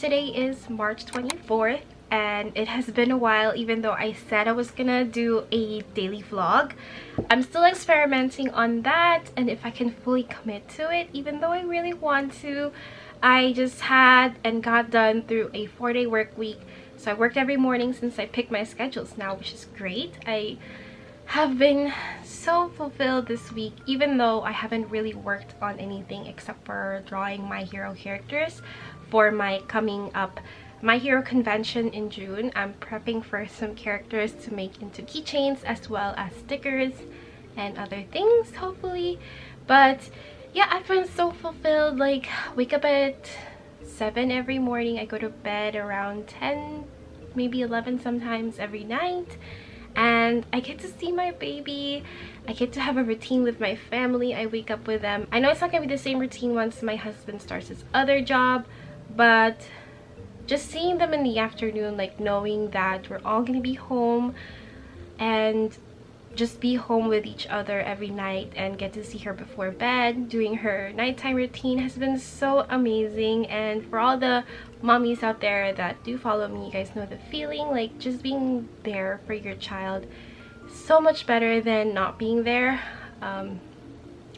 today is March 24th and it has been a while. Even though I said I was gonna do a daily vlog, I'm still experimenting on that and if I can fully commit to it, even though I really want to. I just had and got done through a 4-day work week, so I worked every morning since I picked my schedules now, which is great. I have been so fulfilled this week, even though I haven't really worked on anything except for drawing My Hero characters for my coming up My Hero convention in June. I'm prepping for some characters to make into keychains as well as stickers and other things, hopefully. But yeah, I've been so fulfilled. Like, wake up at 7 every morning. I go to bed around 10, maybe 11 sometimes every night. And I get to see my baby. I get to have a routine with my family. I wake up with them. I know it's not gonna be the same routine once my husband starts his other job, but just seeing them in the afternoon, like knowing that we're all gonna be home and just be home with each other every night and get to see her before bed doing her nighttime routine has been so amazing. And for all the mommies out there that do follow me, you guys know the feeling. Like, just being there for your child, so much better than not being there,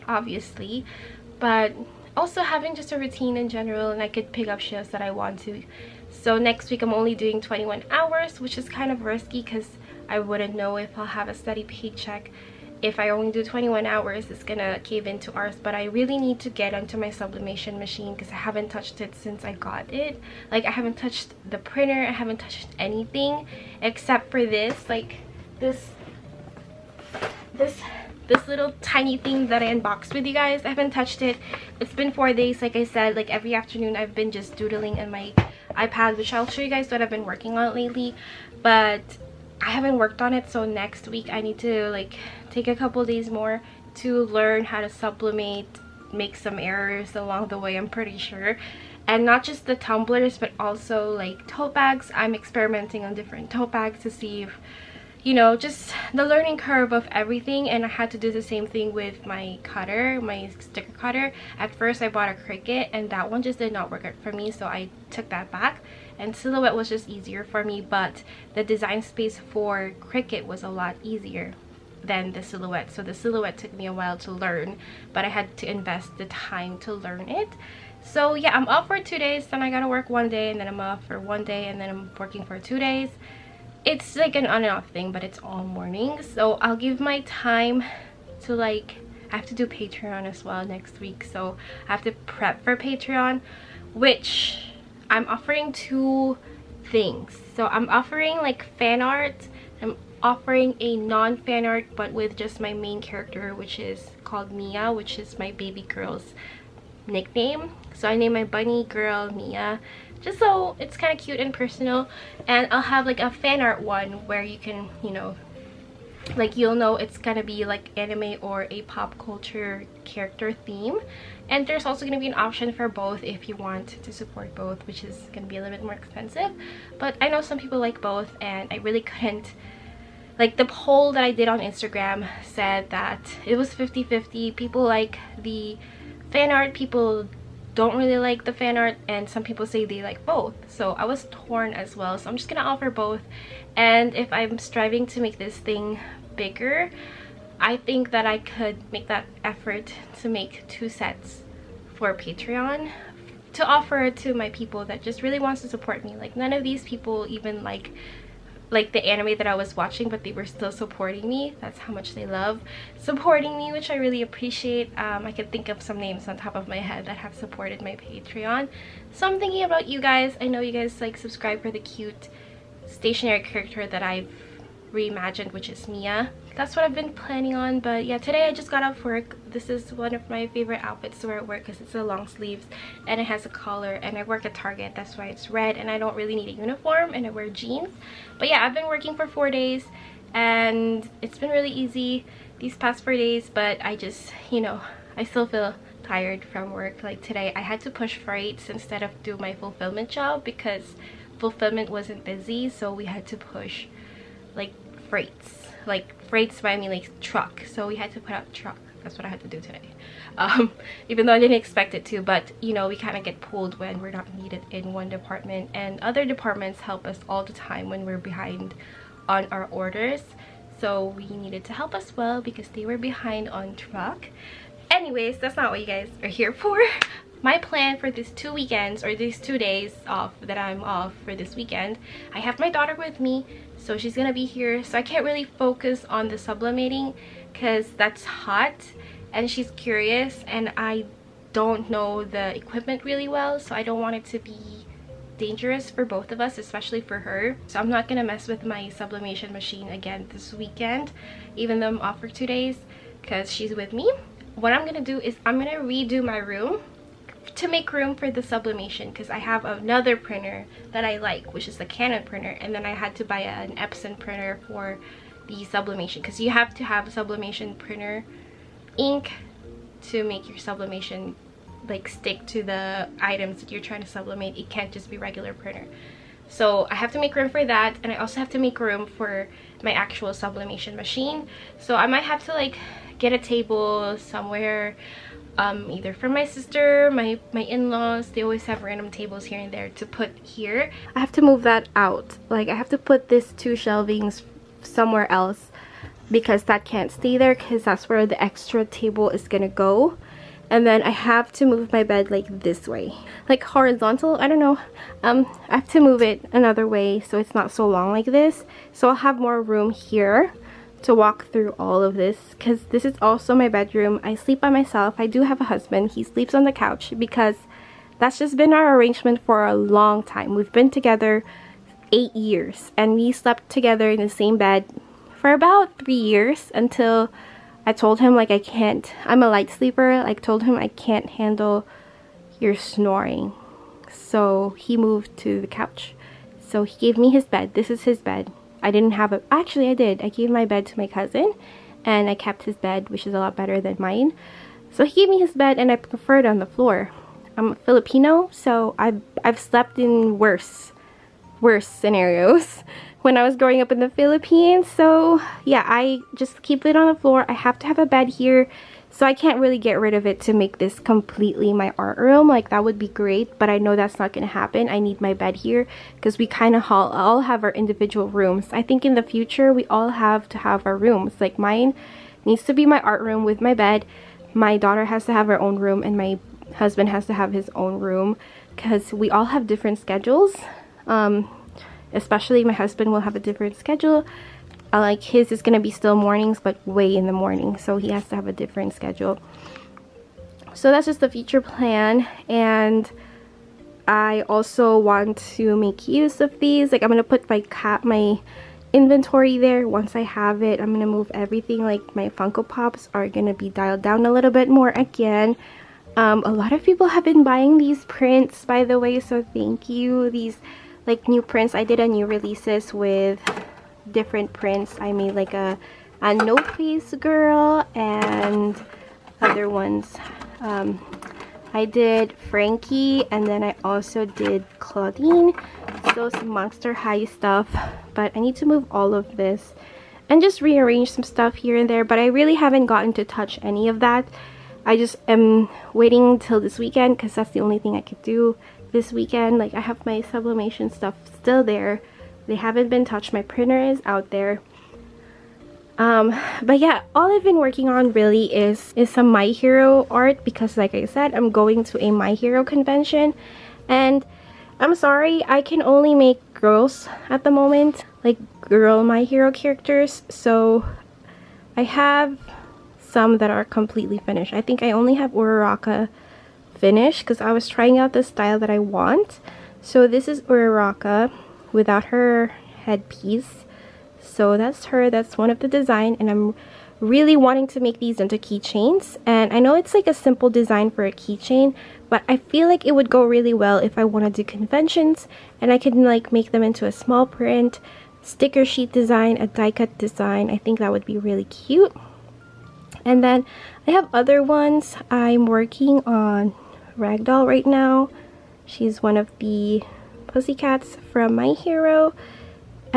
obviously, but also having just a routine in general, and I could pick up shifts that I want to. So next week I'm only doing 21 hours, which is kind of risky because I wouldn't know if I'll have a steady paycheck. If I only do 21 hours, it's gonna cave into ours. But I really need to get onto my sublimation machine because I haven't touched it since I got it. Like, I haven't touched the printer, I haven't touched anything except for this, like this little tiny thing that I unboxed with you guys. I haven't touched it. It's been 4 days. Like I said, like every afternoon I've been just doodling on my iPad, which I'll show you guys what I've been working on lately, but I haven't worked on it. So next week I need to like take a couple days more to learn how to sublimate, make some errors along the way, I'm pretty sure. And not just the tumblers, but also like tote bags. I'm experimenting on different tote bags to see if, you know, just the learning curve of everything. And I had to do the same thing with my cutter, my sticker cutter. At first I bought a Cricut and that one just did not work out for me, so I took that back, and Silhouette was just easier for me. But the design space for Cricut was a lot easier than the Silhouette, so the Silhouette took me a while to learn, but I had to invest the time to learn it. So yeah, I'm off for 2 days, then I gotta work 1 day, and then I'm off for 1 day, and then I'm working for 2 days. It's like an on and off thing, but it's all morning. So I'll give my time to, like, I have to do Patreon as well next week, so I have to prep for Patreon, which I'm offering 2 things. So I'm offering like fan art. I'm offering a non-fan art but with just my main character, which is called Mia, which is my baby girl's nickname. So I named my bunny girl Mia, just so it's kind of cute and personal. And I'll have like a fan art one where you can, you know, like, you'll know it's gonna be like anime or a pop culture character theme. And there's also gonna be an option for both if you want to support both, which is gonna be a little bit more expensive. But I know some people like both, and I really couldn't, like, the poll that I did on Instagram said that it was 50-50. People like the fan art, people don't really like the fan art, and some people say they like both. So I was torn as well, so I'm just gonna offer both. And if I'm striving to make this thing bigger, I think that I could make that effort to make 2 sets for Patreon to offer to my people that just really wants to support me. Like, none of these people even like the anime that I was watching, but they were still supporting me. That's how much they love supporting me, which I really appreciate. I can think of some names on top of my head that have supported my Patreon. So I'm thinking about you guys. I know you guys like subscribe for the cute stationary character that I've reimagined, which is Mia. That's what I've been planning on. But yeah, today I just got off work. This is one of my favorite outfits to wear at work because it's a long sleeves and it has a collar, and I work at Target, that's why it's red, and I don't really need a uniform, and I wear jeans. But yeah, I've been working for 4 days and it's been really easy these past 4 days, but I just, you know, I still feel tired from work. Like today I had to push freights instead of do my fulfillment job because fulfillment wasn't busy, so we had to push like freights. Like freights by me, like truck, so we had to put out truck That's what I had to do today. Even though I didn't expect it to, but you know, we kind of get pulled when we're not needed in one department, and other departments help us all the time when we're behind on our orders. So we needed to help as well because they were behind on truck. Anyways, that's not what you guys are here for. My plan for these 2 weekends, or these 2 days off that I'm off for this weekend, I have my daughter with me, so she's gonna be here, so I can't really focus on the sublimating because that's hot and she's curious and I don't know the equipment really well, so I don't want it to be dangerous for both of us, especially for her. So I'm not gonna mess with my sublimation machine again this weekend, even though I'm off for 2 days, because she's with me. What I'm gonna do is I'm gonna redo my room to make room for the sublimation, because I have another printer that I like, which is the Canon printer, and then I had to buy an Epson printer for the sublimation, because you have to have a sublimation printer ink to make your sublimation like stick to the items that you're trying to sublimate. It can't just be regular printer. So I have to make room for that, and I also have to make room for my actual sublimation machine. So I might have to like get a table somewhere, either from my sister, my in-laws. They always have random tables here and there to put here. I have to move that out. Like I have to put this 2 shelvings somewhere else because that can't stay there, because that's where the extra table is gonna go. And then I have to move my bed like this way, like horizontal, I don't know. I have to move it another way so it's not so long like this, so I'll have more room here to walk through all of this, because this is also my bedroom. I sleep by myself. I do have a husband. He sleeps on the couch because that's just been our arrangement for a long time. We've been together 8 years and we slept together in the same bed for about 3 years, until I told him like I'm a light sleeper. I told him I can't handle your snoring. So he moved to the couch. So he gave me his bed. This is his bed. I didn't have a, actually I did. I gave my bed to my cousin and I kept his bed, which is a lot better than mine. So he gave me his bed and I prefer it on the floor. I'm Filipino, so I've slept in worse scenarios when I was growing up in the Philippines. So yeah, I just keep it on the floor. I have to have a bed here, so I can't really get rid of it to make this completely my art room. Like that would be great, but I know that's not gonna happen. I need my bed here because we kind of all have our individual rooms. I think in the future we all have to have our rooms. Like mine needs to be my art room with my bed. My daughter has to have her own room and my husband has to have his own room, because we all have different schedules. Especially my husband will have a different schedule. Like his is gonna be still mornings, but way in the morning, so he has to have a different schedule. So that's just the future plan. And I also want to make use of these. Like I'm gonna put my inventory there. Once I have it, I'm gonna move everything. Like my Funko Pops are gonna be dialed down a little bit more again. A lot of people have been buying these prints, by the way, so thank you. These like new prints. I did a new releases with different prints. I made like a no face girl and other ones. I did Frankie, and then I also did Claudine. So some Monster High stuff, but I need to move all of this and just rearrange some stuff here and there, but I really haven't gotten to touch any of that. I just am waiting till this weekend because that's the only thing I could do this weekend. Like I have my sublimation stuff still there. They haven't been touched. My printer is out there. But yeah, all I've been working on really is some My Hero art, because like I said, I'm going to a My Hero convention, and I'm sorry, I can only make girls at the moment, like girl My Hero characters. So I have some that are completely finished. I think I only have Uraraka finished because I was trying out the style that I want. So this is Uraraka without her headpiece. So that's her. That's one of the design, and I'm really wanting to make these into keychains. And I know it's like a simple design for a keychain, but I feel like it would go really well if I want to do conventions, and I can like make them into a small print, sticker sheet design, a die cut design. I think that would be really cute. And then I have other ones. I'm working on Ragdoll right now. She's one of the pussycats from My Hero.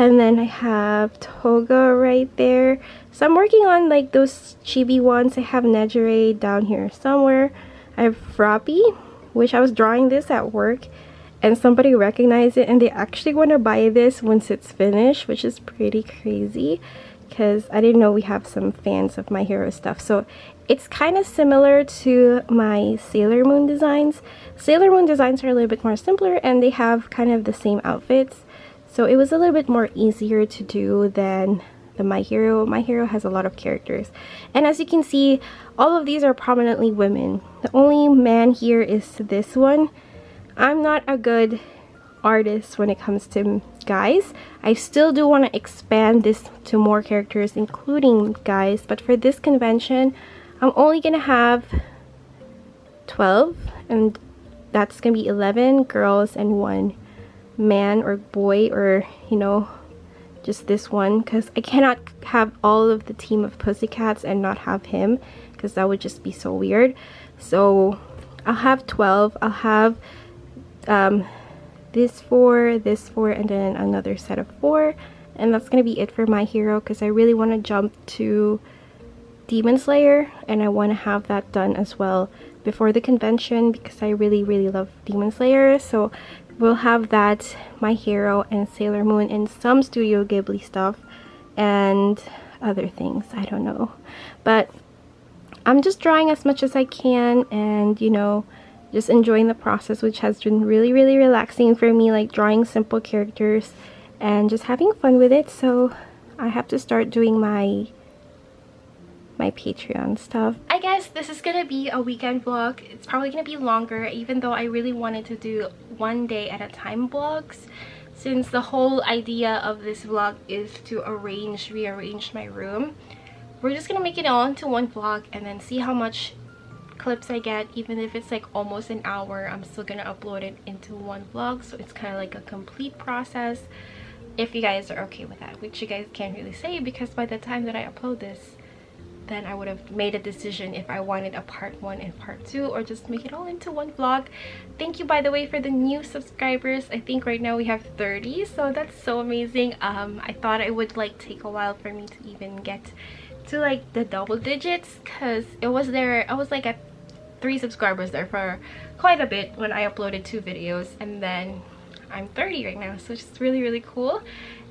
And then I have Toga right there. So I'm working on like those chibi ones. I have Nejire down here somewhere. I have Froppy, which I was drawing this at work, and somebody recognized it and they actually want to buy this once it's finished, which is pretty crazy because I didn't know we have some fans of My Hero stuff. So it's kind of similar to my Sailor Moon designs. Sailor Moon designs are a little bit more simpler and they have kind of the same outfits. So it was a little bit more easier to do than the My Hero. My Hero has a lot of characters. And as you can see, all of these are prominently women. The only man here is this one. I'm not a good artist when it comes to guys. I still do want to expand this to more characters, including guys. But for this convention, I'm only going to have 12. And that's going to be 11 girls and 1 man or boy, or you know, just this one, because I cannot have all of the team of pussycats and not have him, because that would just be so weird. So I'll have 12. I'll have this 4, and then another set of 4, and that's gonna be it for My Hero, because I really want to jump to Demon Slayer, and I want to have that done as well before the convention, because I really love Demon Slayer. So we'll have that, My Hero and Sailor Moon, and some Studio Ghibli stuff and other things, I don't know. But I'm just drawing as much as I can, and you know, just enjoying the process, which has been really relaxing for me, like drawing simple characters and just having fun with it. So I have to start doing my Patreon stuff. I guess this is gonna be a weekend vlog. It's probably gonna be longer, even though I really wanted to do one day at a time vlogs, since the whole idea of this vlog is to rearrange my room. We're just gonna make it all into one vlog and then see how much clips I get. Even if it's like almost an hour, I'm still gonna upload it into one vlog, so it's kind of like a complete process, if you guys are okay with that, which you guys can't really say, because by the time that I upload this, then I would have made a decision if I wanted a part 1 and part 2, or just make it all into one vlog. Thank you, by the way, for the new subscribers. I think right now we have 30, so that's so amazing. I thought it would like take a while for me to even get to like the double digits, because it was there, I was like at 3 subscribers there for quite a bit when I uploaded 2 videos, and then I'm 30 right now, so it's just really cool.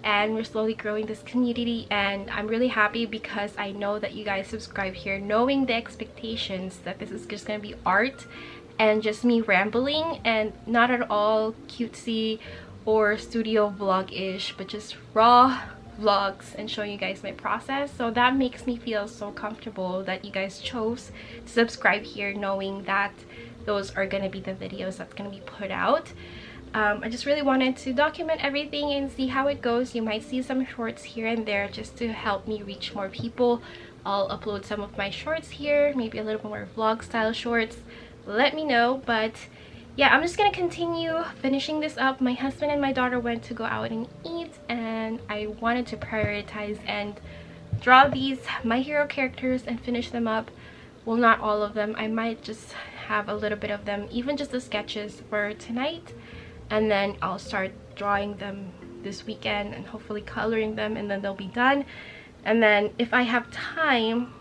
And we're slowly growing this community, and I'm really happy because I know that you guys subscribe here knowing the expectations that this is just gonna be art and just me rambling, and not at all cutesy or studio vlog-ish, but just raw vlogs and showing you guys my process. So that makes me feel so comfortable that you guys chose to subscribe here knowing that those are gonna be the videos that's gonna be put out. I just really wanted to document everything and see how it goes. You might see some shorts here and there just to help me reach more people. I'll upload some of my shorts here, maybe a little more vlog style shorts. Let me know. But yeah, I'm just gonna continue finishing this up. My husband and my daughter went to go out and eat, and I wanted to prioritize and draw these My Hero characters and finish them up. Well, not all of them. I might just have a little bit of them, even just the sketches for tonight, and then I'll start drawing them this weekend and hopefully coloring them, and then they'll be done. And then if I have time,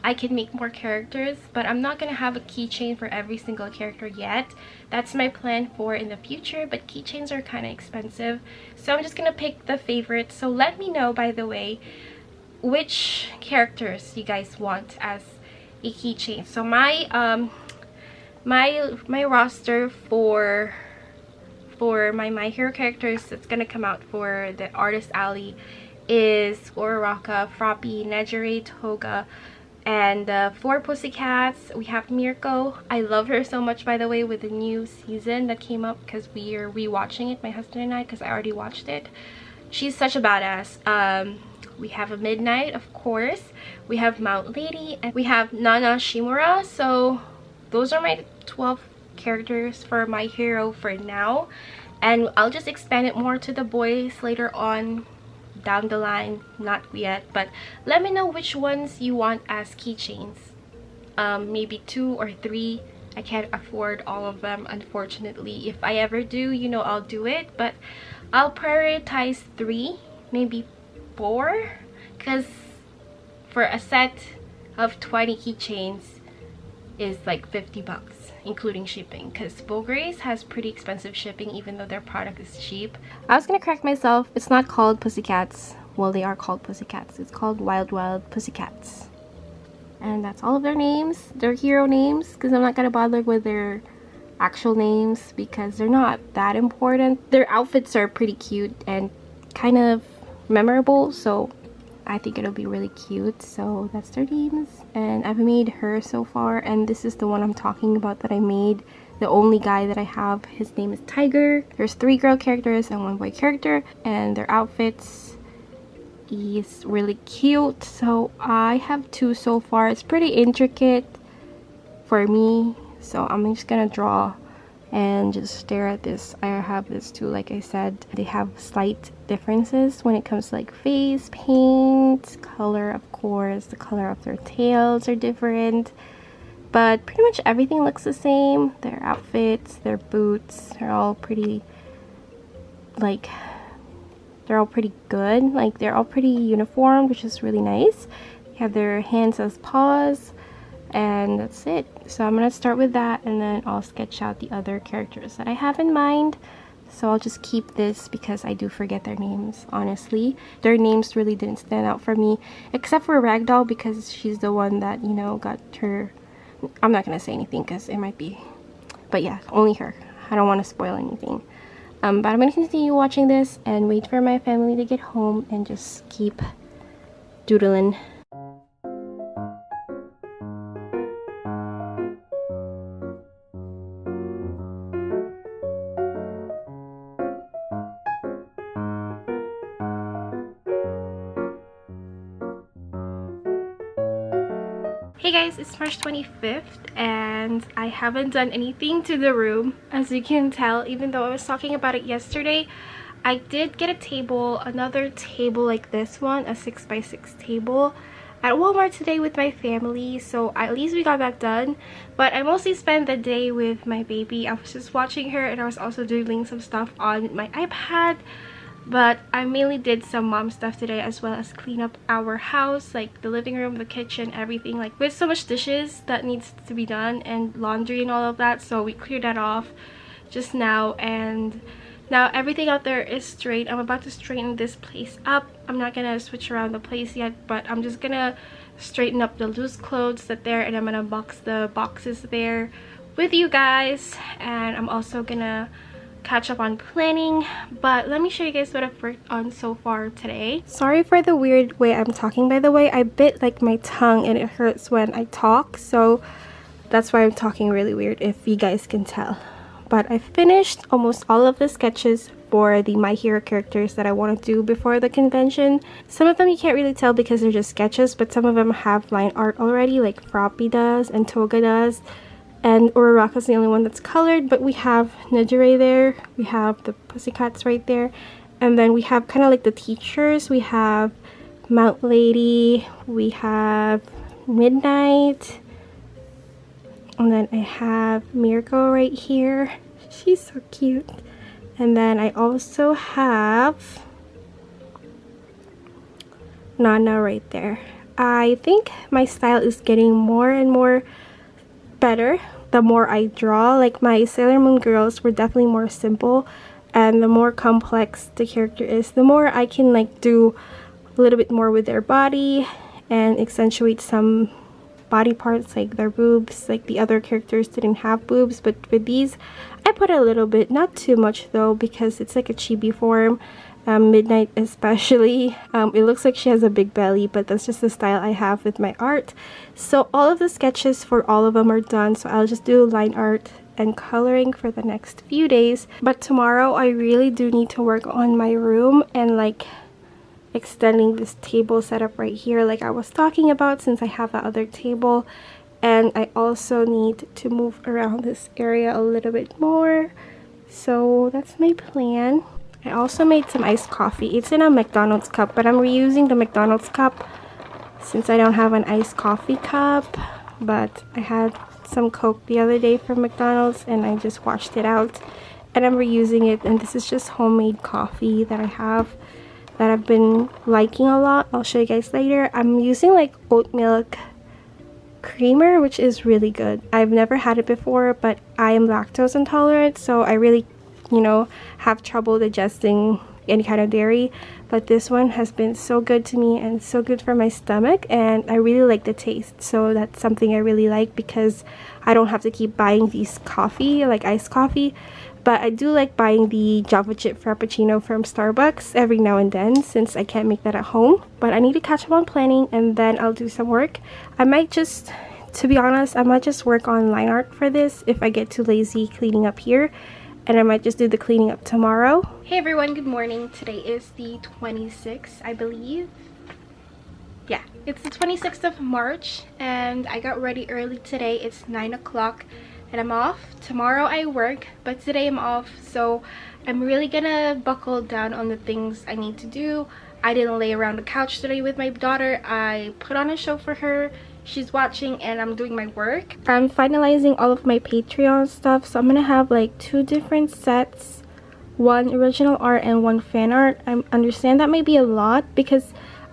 I can make more characters, but I'm not gonna have a keychain for every single character yet. That's my plan for in the future, but keychains are kind of expensive, so I'm just gonna pick the favorites. So let me know, by the way, which characters you guys want as a keychain. So my my roster for my Hero characters that's gonna come out for the Artist Alley is Uraraka, Froppy, Nejire, Toga, and 4 pussycats. We have Mirko. I love her so much, by the way, with the new season that came up, because we are rewatching it, my husband and I, because I already watched it. She's such a badass. We have a Midnight, of course. We have Mount Lady, and we have Nana Shimura. So those are my 12 characters for My Hero for now, and I'll just expand it more to the boys later on down the line, not yet. But let me know which ones you want as keychains. Maybe 2 or 3. I can't afford all of them, unfortunately. If I ever do, you know, I'll do it. But I'll prioritize 3, maybe 4, because for a set of 20 keychains is like 50 bucks including shipping, because Bulgaris has pretty expensive shipping even though their product is cheap. I was gonna correct myself, it's not called Pussycats. Well, they are called Pussycats. It's called Wild Wild Pussycats. And that's all of their names, their hero names, because I'm not gonna bother with their actual names because they're not that important. Their outfits are pretty cute and kind of memorable, so I think it'll be really cute. So that's their names, and I've made her so far, and this is the one I'm talking about that I made. The only guy that I have, his name is Tiger. There's 3 girl characters and 1 boy character, and their outfits is really cute. So I have 2 so far. It's pretty intricate for me, so I'm just gonna draw and just stare at this. I have this too, like I said. They have slight differences when it comes to like face paint, color, of course. The color of their tails are different, but pretty much everything looks the same. Their outfits, their boots are all pretty, like, they're all pretty good. Like, they're all pretty uniform, which is really nice. They have their hands as paws, and that's it. So I'm gonna start with that, and then I'll sketch out the other characters that I have in mind. So I'll just keep this because I do forget their names, honestly. Their names really didn't stand out for me, except for Ragdoll, because she's the one that, you know, got her... I'm not gonna say anything because it might be... But yeah, only her. I don't want to spoil anything. But I'm gonna continue watching this and wait for my family to get home and just keep doodling. Hey guys, it's March 25th and I haven't done anything to the room, as you can tell. Even though I was talking about it yesterday, I did get a table, another table like this one, a 6x6 table at Walmart today with my family, so at least we got that done. But I mostly spent the day with my baby. I was just watching her, and I was also doing some stuff on my iPad. But I mainly did some mom stuff today, as well as clean up our house, like the living room, the kitchen, everything. Like, with so much dishes that needs to be done and laundry and all of that, so we cleared that off just now, and now everything out there is straight. I'm about to straighten this place up. I'm not gonna switch around the place yet, but I'm just gonna straighten up the loose clothes that there, and I'm gonna box the boxes there with you guys, and I'm also gonna catch up on planning. But let me show you guys what I've worked on so far today. Sorry for the weird way I'm talking, by the way. I bit like my tongue and it hurts when I talk, so that's why I'm talking really weird, if you guys can tell. But I finished almost all of the sketches for the My Hero characters that I want to do before the convention. Some of them you can't really tell because they're just sketches, but some of them have line art already, like Froppy does and Toga does. And Uraraka's the only one that's colored, but we have Nejire there, we have the Pussycats right there, and then we have kind of like the teachers. We have Mount Lady, we have Midnight, and then I have Mirko right here. She's so cute. And then I also have Nana right there. I think my style is getting more and more better the more I draw. Like, my Sailor Moon girls were definitely more simple, and the more complex the character is, the more I can like do a little bit more with their body and accentuate some body parts like their boobs. Like, the other characters didn't have boobs, but with these I put a little bit, not too much though, because it's like a chibi form. Midnight especially, it looks like she has a big belly, but that's just the style I have with my art. So all of the sketches for all of them are done, so I'll just do line art and coloring for the next few days. But tomorrow I really do need to work on my room and like extending this table setup right here like I was talking about, since I have that other table. And I also need to move around this area a little bit more, so that's my plan. I also made some iced coffee. It's in a McDonald's cup, but I'm reusing the McDonald's cup since I don't have an iced coffee cup. But I had some Coke the other day from McDonald's and I just washed it out and I'm reusing it, and this is just homemade coffee that I have that I've been liking a lot. I'll show you guys later. I'm using like oat milk creamer, which is really good. I've never had it before, but I am lactose intolerant, so I really, you know, have trouble digesting any kind of dairy, but this one has been so good to me and so good for my stomach, and I really like the taste. So that's something I really like because I don't have to keep buying these coffee, like iced coffee. But I do like buying the Java chip frappuccino from Starbucks every now and then since I can't make that at home. But I need to catch up on planning, and then I'll do some work. I might just, to be honest, I might just work on line art for this if I get too lazy cleaning up here. And I might just do the cleaning up tomorrow. Hey everyone, good morning. Today is the 26th, I believe. Yeah, it's the 26th of March, and I got ready early today. It's 9 o'clock. And I'm off. Tomorrow I work, but today I'm off, so I'm really gonna buckle down on the things I need to do. I didn't lay around the couch today with my daughter. I put on a show for her. She's watching and I'm doing my work. I'm finalizing all of my Patreon stuff, so I'm gonna have like 2 different sets, one original art and one fan art. I understand that may be a lot because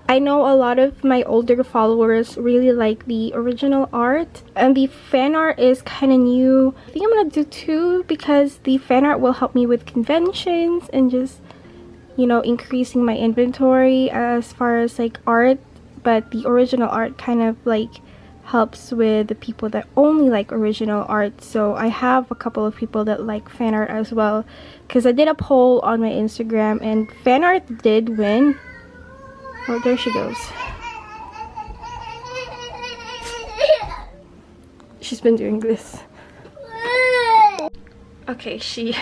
I know a lot of my older followers really like the original art, and the fan art is kind of new. I think I'm gonna do 2 because the fan art will help me with conventions and just, you know, increasing my inventory as far as like art, but the original art kind of like helps with the people that only like original art. So I have a couple of people that like fan art as well, because I did a poll on my Instagram and fan art did win. Oh, there she goes. She's been doing this. Okay, she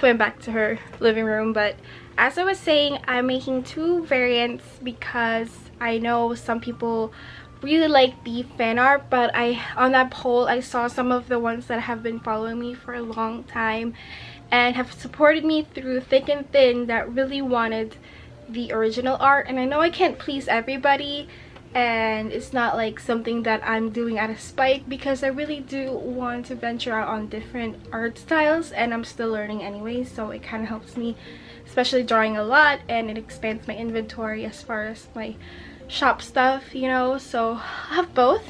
went back to her living room, but as I was saying, I'm making 2 variants because I know some people really like the fan art, but on that poll I saw some of the ones that have been following me for a long time and have supported me through thick and thin that really wanted the original art. And I know I can't please everybody, and it's not like something that I'm doing out of spite, because I really do want to venture out on different art styles, and I'm still learning anyway, so it kind of helps me, especially drawing a lot, and it expands my inventory as far as my shop stuff, you know. So I have both,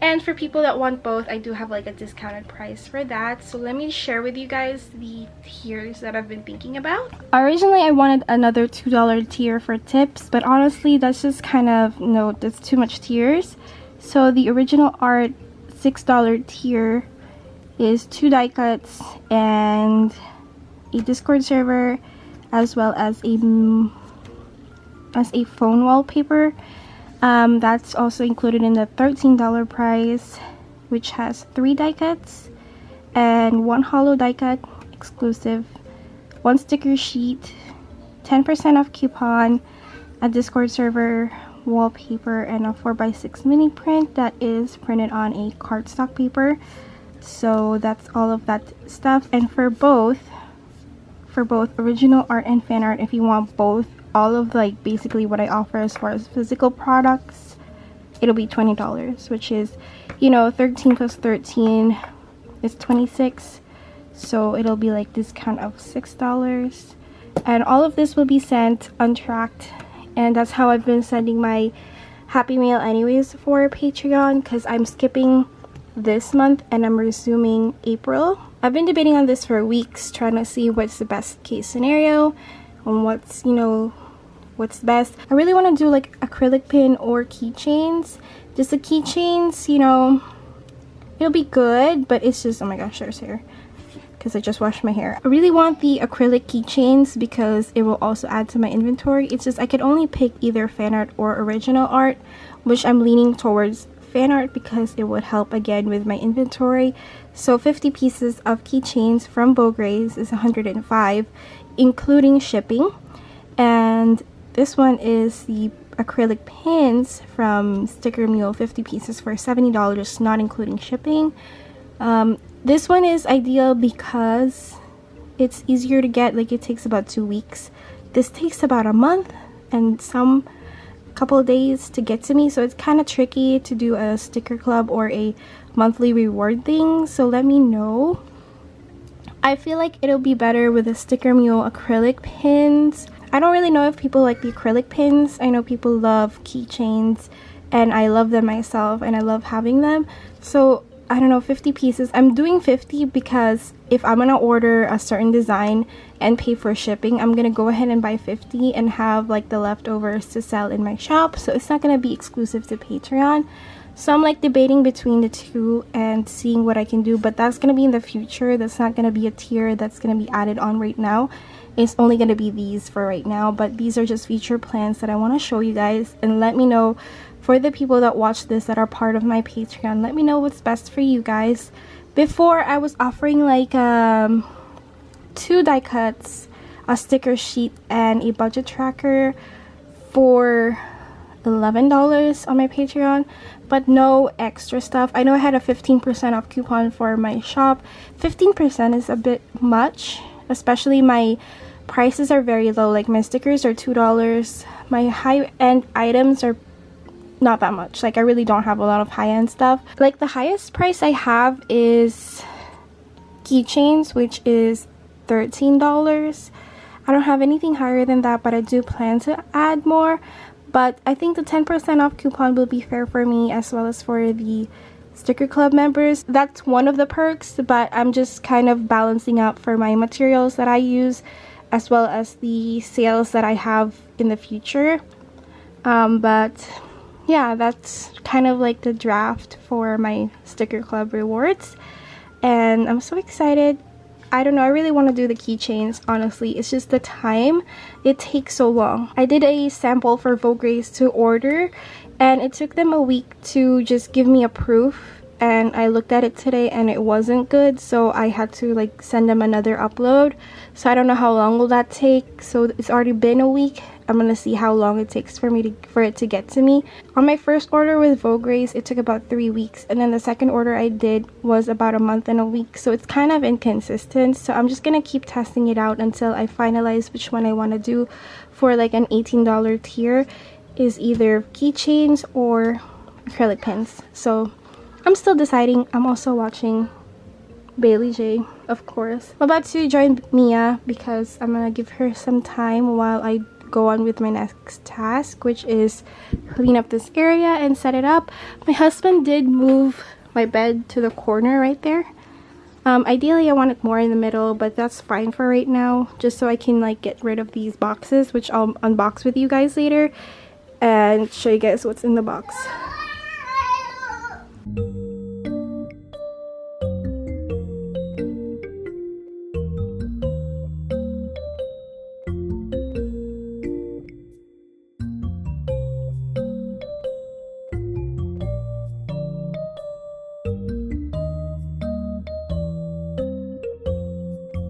and for people that want both, I do have like a discounted price for that. So let me share with you guys the tiers that I've been thinking about. Originally I wanted another $2 tier for tips, but honestly that's just kind of, no, that's too much tiers. So the original art $6 tier is 2 die cuts and a Discord server, as well as a phone wallpaper. That's also included in the $13 price, which has 3 die cuts and 1 hollow die cut exclusive, 1 sticker sheet, 10% off coupon, a Discord server, wallpaper, and a 4x6 mini print that is printed on a cardstock paper. So that's all of that stuff. And for both original art and fan art, if you want both, all of like basically what I offer as far as physical products, it'll be $20, which is, you know, 13 plus 13 is 26, so it'll be like discount of $6. And all of this will be sent untracked, and that's how I've been sending my Happy Mail anyways for Patreon, because I'm skipping this month and I'm resuming April. I've been debating on this for weeks, trying to see what's the best case scenario on what's, you know, what's best. I really want to do like acrylic pin or keychains. Just the keychains, you know, it'll be good, but it's just, oh my gosh, there's hair because I just washed my hair. I really want the acrylic keychains because it will also add to my inventory. It's just I could only pick either fan art or original art, which I'm leaning towards fan art because it would help again with my inventory. So 50 pieces of keychains from Beaugrays is $105, including shipping. And this one is the acrylic pins from Sticker Mule, 50 pieces for $70, not including shipping. This one is ideal because it's easier to get, like it takes about 2 weeks. This takes about a month and some couple of days to get to me, so it's kind of tricky to do a sticker club or a monthly reward thing. So let me know I feel like it'll be better with the Sticker Mule acrylic pins. I don't really know if people like the acrylic pins. I know people love keychains, and I love them myself, and I love having them. So I don't know, 50 pieces. I'm doing 50 because if I'm gonna order a certain design and pay for shipping, I'm gonna go ahead and buy 50 and have like the leftovers to sell in my shop. So it's not gonna be exclusive to Patreon. So I'm like debating between the two and seeing what I can do, but that's gonna be in the future. That's not gonna be a tier that's gonna be added on right now. It's only gonna be these for right now, but these are just future plans that I want to show you guys. And let me know, for the people that watch this that are part of my Patreon, let me know what's best for you guys. Before, I was offering like 2 die cuts, a sticker sheet, and a budget tracker for $11 on my Patreon, but no extra stuff. I know I had a 15% off coupon for my shop. 15% is a bit much, especially my prices are very low. Like my stickers are $2. My high-end items are not that much. Like I really don't have a lot of high-end stuff. Like the highest price I have is keychains, which is $13. I don't have anything higher than that, but I do plan to add more. But I think the 10% off coupon will be fair for me, as well as for the Sticker Club members. That's one of the perks, but I'm just kind of balancing out for my materials that I use, as well as the sales that I have in the future. But yeah, that's kind of like the draft for my Sticker Club rewards, and I'm so excited. I don't know, I really want to do the keychains, honestly. It's just the time. It takes so long. I did a sample for Vogue Grace to order, and it took them a week to just give me a proof, and I looked at it today and it wasn't good, so I had to like send them another upload. So I don't know how long will that take. So it's already been a week. I'm gonna see how long it takes for it to get to me. On my first order with Vogue Grace, it took about 3 weeks, and then the second order I did was about a month and a week. So it's kind of inconsistent. So I'm just gonna keep testing it out until I finalize which one I want to do for like an $18 tier. Is either keychains or acrylic pins. So I'm still deciding. I'm also watching Bailey J, of course. I'm about to join Mia because I'm gonna give her some time while I go on with my next task, which is clean up this area and set it up. My husband did move my bed to the corner right there. Ideally I want it more in the middle, but that's fine for right now, just so I can like get rid of these boxes, which I'll unbox with you guys later and show you guys what's in the box.